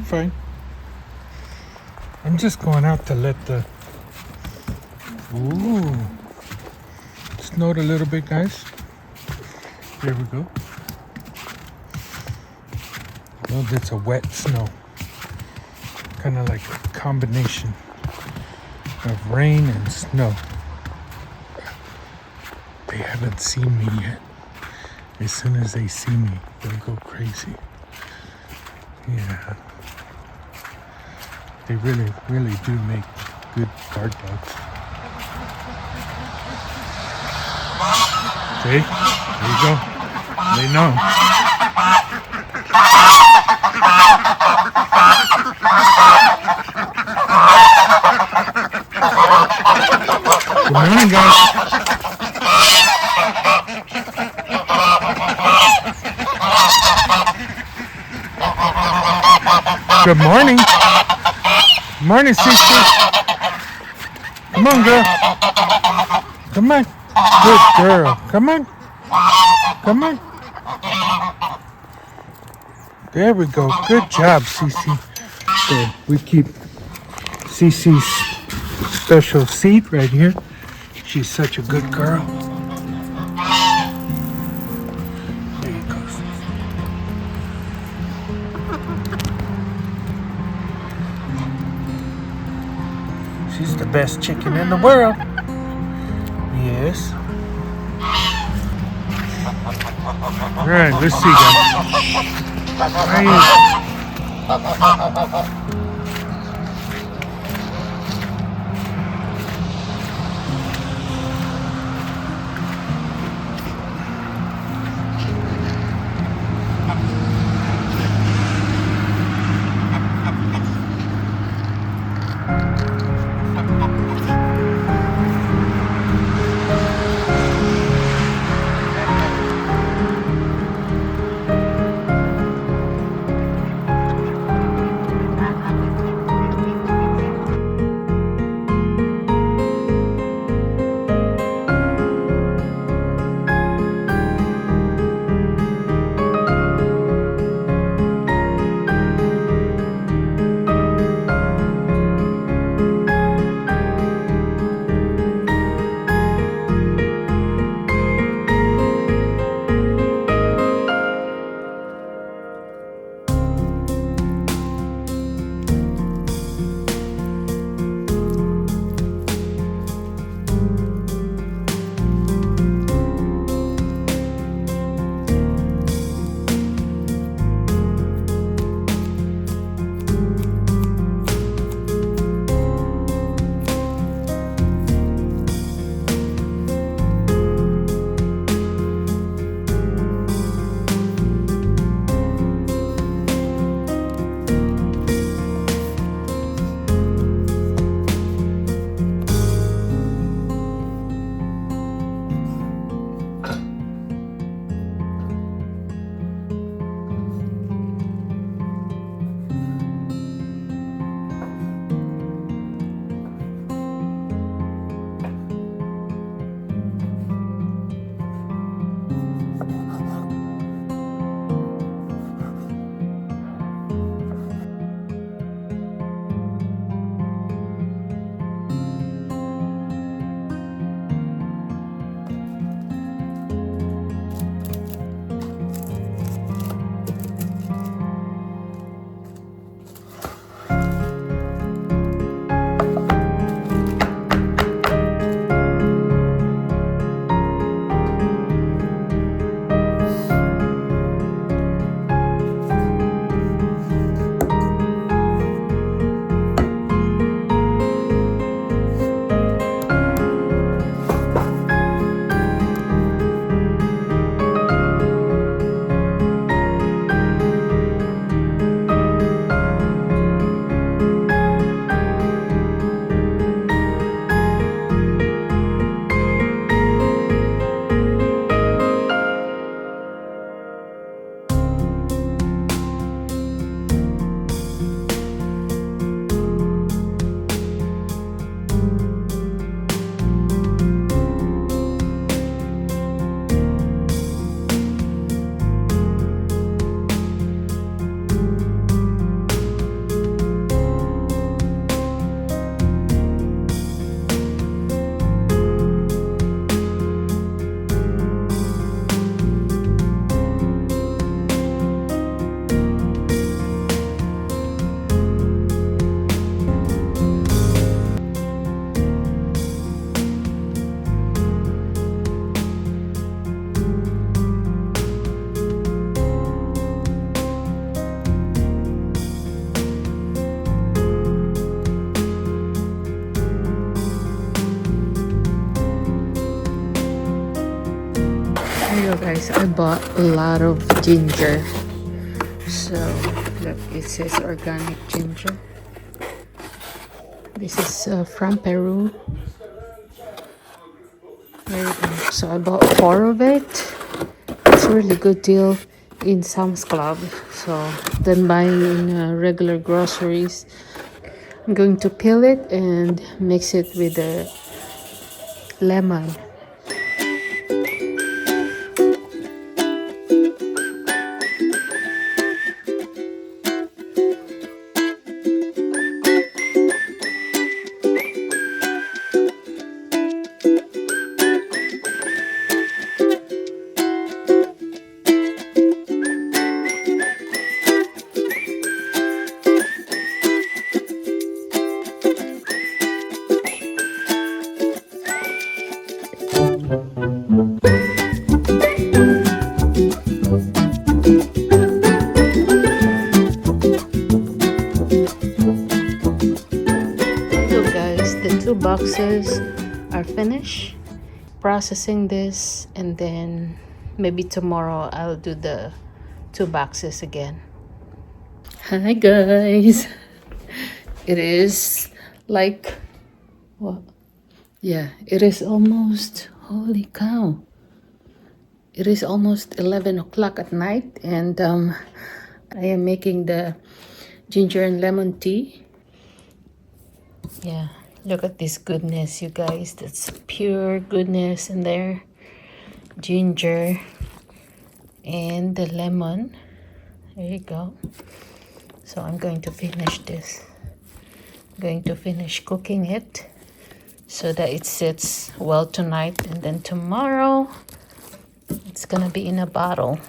fine. I'm just going out to let the... Ooh. Snowed a little bit, guys. There we go. Well, it's a wet snow. Kind of like a combination of rain and snow. They haven't seen me yet. As soon as they see me, they'll go crazy. Yeah. They really, really do make good guard dogs. See? There you go. They know. Good morning, guys. Good morning. Morning, sister. Come on, girl. Come on. Good girl. Come on. Come on. There we go. Good job, Cece. So we keep Cece's special seat right here. She's such a good girl. There you go, Cece. She's the best chicken in the world. Yes. All right, let's see, guys. Where is guys, I bought a lot of ginger. So look, it says organic ginger. This is from Peru. There you go. So I bought 4 of it. It's a really good deal in Sam's Club. So then buying in regular groceries. I'm going to peel it and mix it with the lemon. Boxes are finished. Processing this, and then maybe tomorrow I'll do the 2 boxes again. Hi guys, it is like what? Yeah, it is almost, holy cow, it is almost 11 o'clock at night, and I am making the ginger and lemon tea. Yeah, look at this goodness, you guys. That's pure goodness in there. Ginger and the lemon. There you go. So I'm going to finish this. I'm going to finish cooking it so that it sits well tonight, and then tomorrow it's gonna be in a bottle.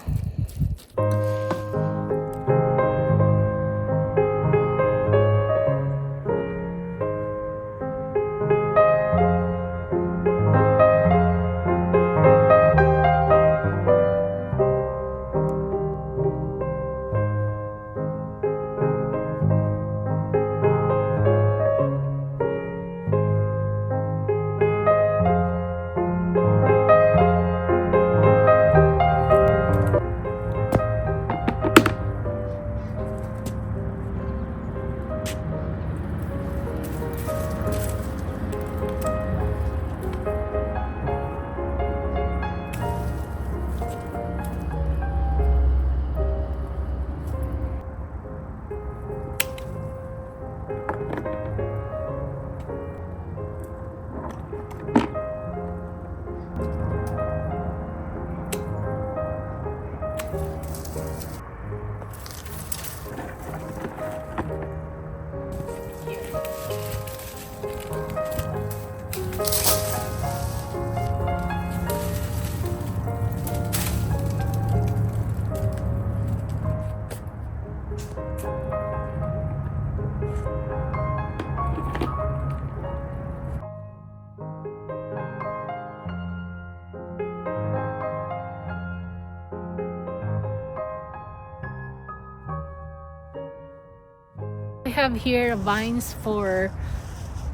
I have here vines for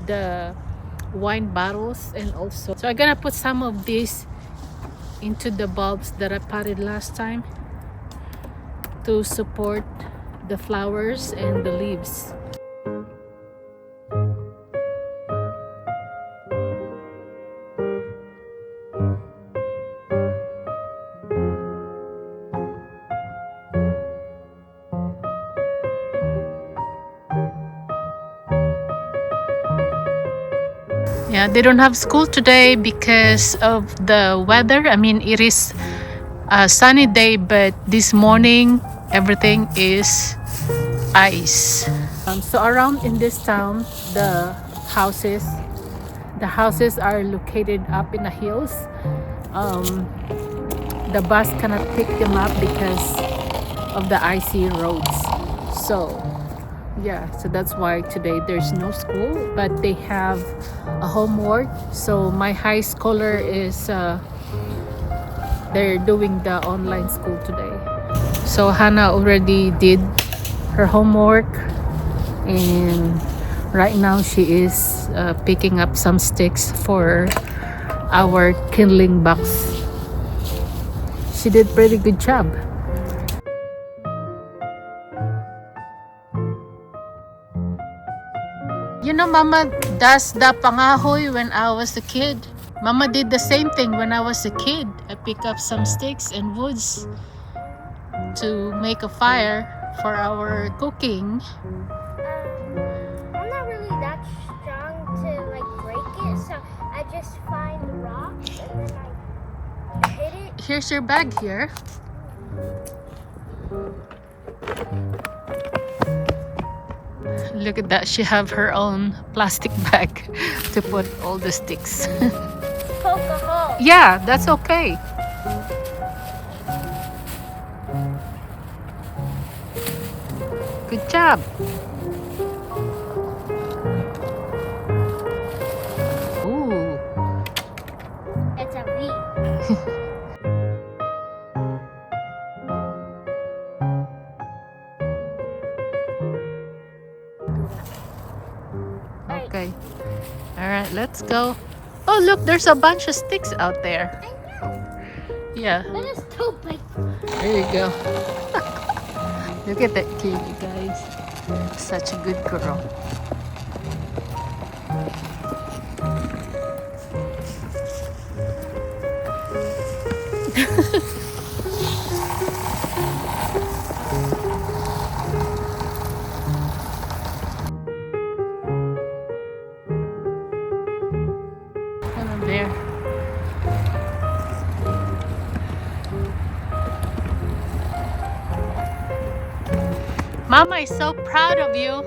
the wine bottles, and also so I'm gonna put some of these into the bulbs that I potted last time to support the flowers and the leaves. Yeah, they don't have school today because of the weather. I mean, it is a sunny day, but this morning everything is ice. So around in this town, houses the houses are located up in the hills. The bus cannot pick them up because of the icy roads. So yeah, so that's why today there's no school, but they have a homework. So my high schooler is they're doing the online school today. So Hannah already did her homework, and right now she is picking up some sticks for our kindling box. She did pretty good job. You know, Mama does the pangahoy when I was a kid. Mama did the same thing when I was a kid. I pick up some sticks and woods to make a fire for our cooking. I'm not really that strong to like break it, so I just find the rocks and then I hit it. Here's your bag here. Look at that, she have her own plastic bag to put all the sticks. Poke a hole. Yeah, that's okay. Good job. Ooh. It's a V. Okay. All right, let's go. Oh, look, there's a bunch of sticks out there. I know. Yeah, That is too big. there you go. Look at that kid, you guys. Such a good girl. Hello there. Mama is so proud of you.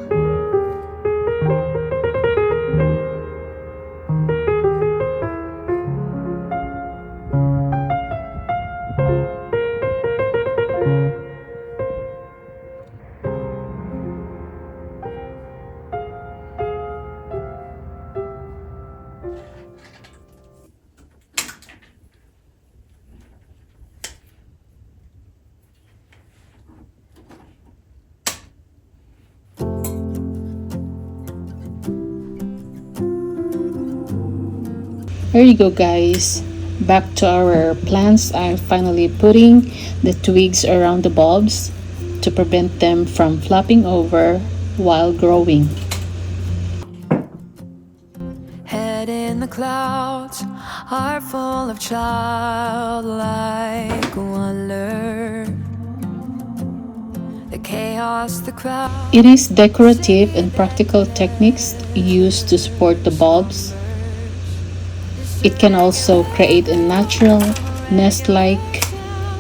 Here you go, guys. Back to our plants. I'm finally putting the twigs around the bulbs to prevent them from flopping over while growing. Head in the clouds, heart full of childlike wonder. The chaos, the crowd. It is decorative and practical techniques used to support the bulbs. It can also create a natural nest-like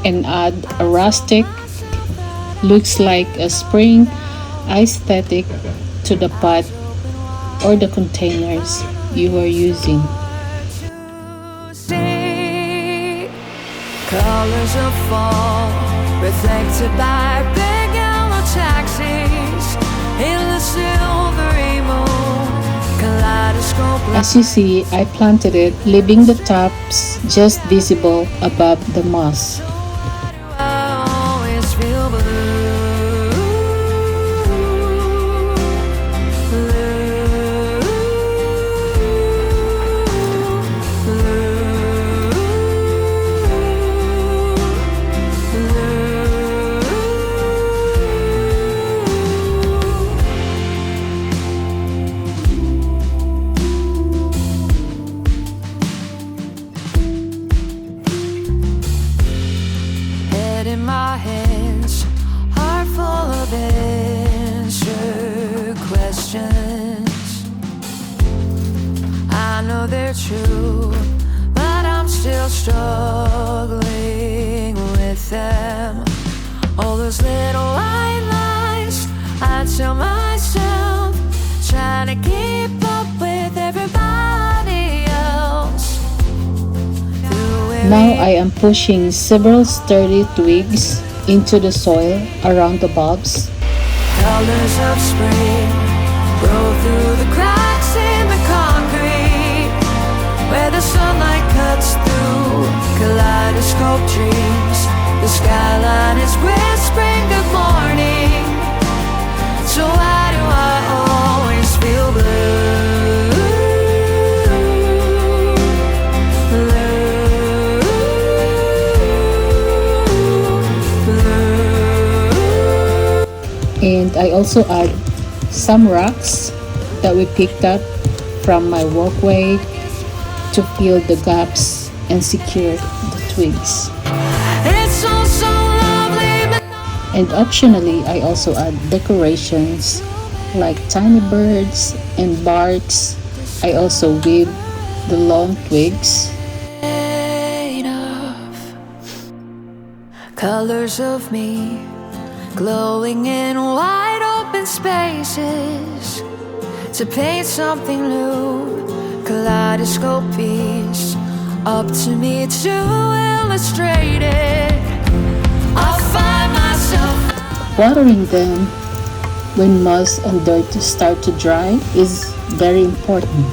and add a rustic, looks like a spring aesthetic to the pot or the containers you are using. See colors of fall reflected by big yellow taxis in the silvery moon. Kaleidoscope. As you see, I planted it, leaving the tops just visible above the moss. I always feel blue. Head in my hands, heart full of answer questions. I know they're true, but I'm still struggling with them. All those little white lies I tell myself, trying to keep up with everybody else. Now I am pushing several sturdy twigs into the soil around the bulbs. Colors of spring grow through the cracks in the concrete, where the sunlight cuts through kaleidoscope dreams. The skyline is whispering good morning. So why do I always feel blue? And I also add some rocks that we picked up from my walkway to fill the gaps and secure the twigs. It's all so lovely, but And optionally, I also add decorations like tiny birds and barks. I also weave the long twigs. enough colors of me glowing in wide open spaces to paint something new. Kaleidoscope piece up to me to illustrate it. I find myself Watering them when moss and dirt start to dry is very important.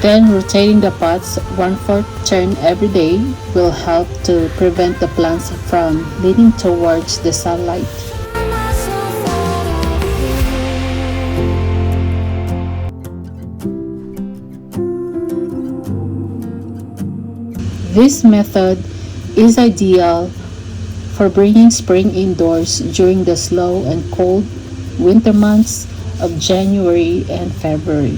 Then rotating the pots 1/4 turn every day will help to prevent the plants from leaning towards the sunlight. This method is ideal for bringing spring indoors during the slow and cold winter months of January and February.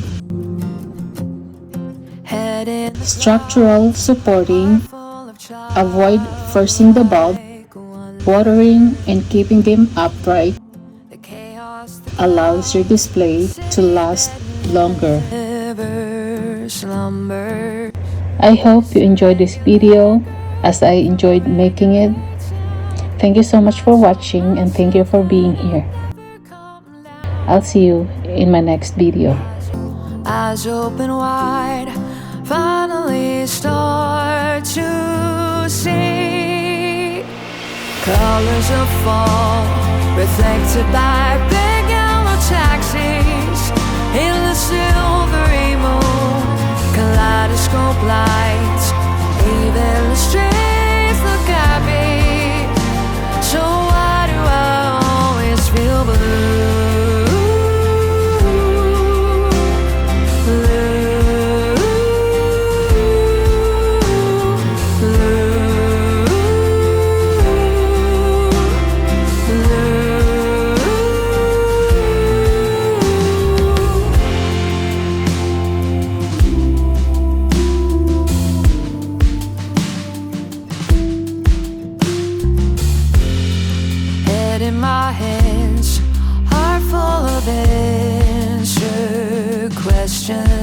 head in the Structural supporting, full of avoid forcing the bulb, watering and keeping them upright the chaos that allows your display to last longer. never slumber. I hope you enjoyed this video as I enjoyed making it. Thank you so much for watching and thank you for being here. I'll see you in my next video. Eyes open wide, finally start to see colors of fall reflected by big yellow taxis in the silvery moon. Kaleidoscope lights, even the streets look happy. So why do I always feel blue? Head in my hands, heart full of answer questions.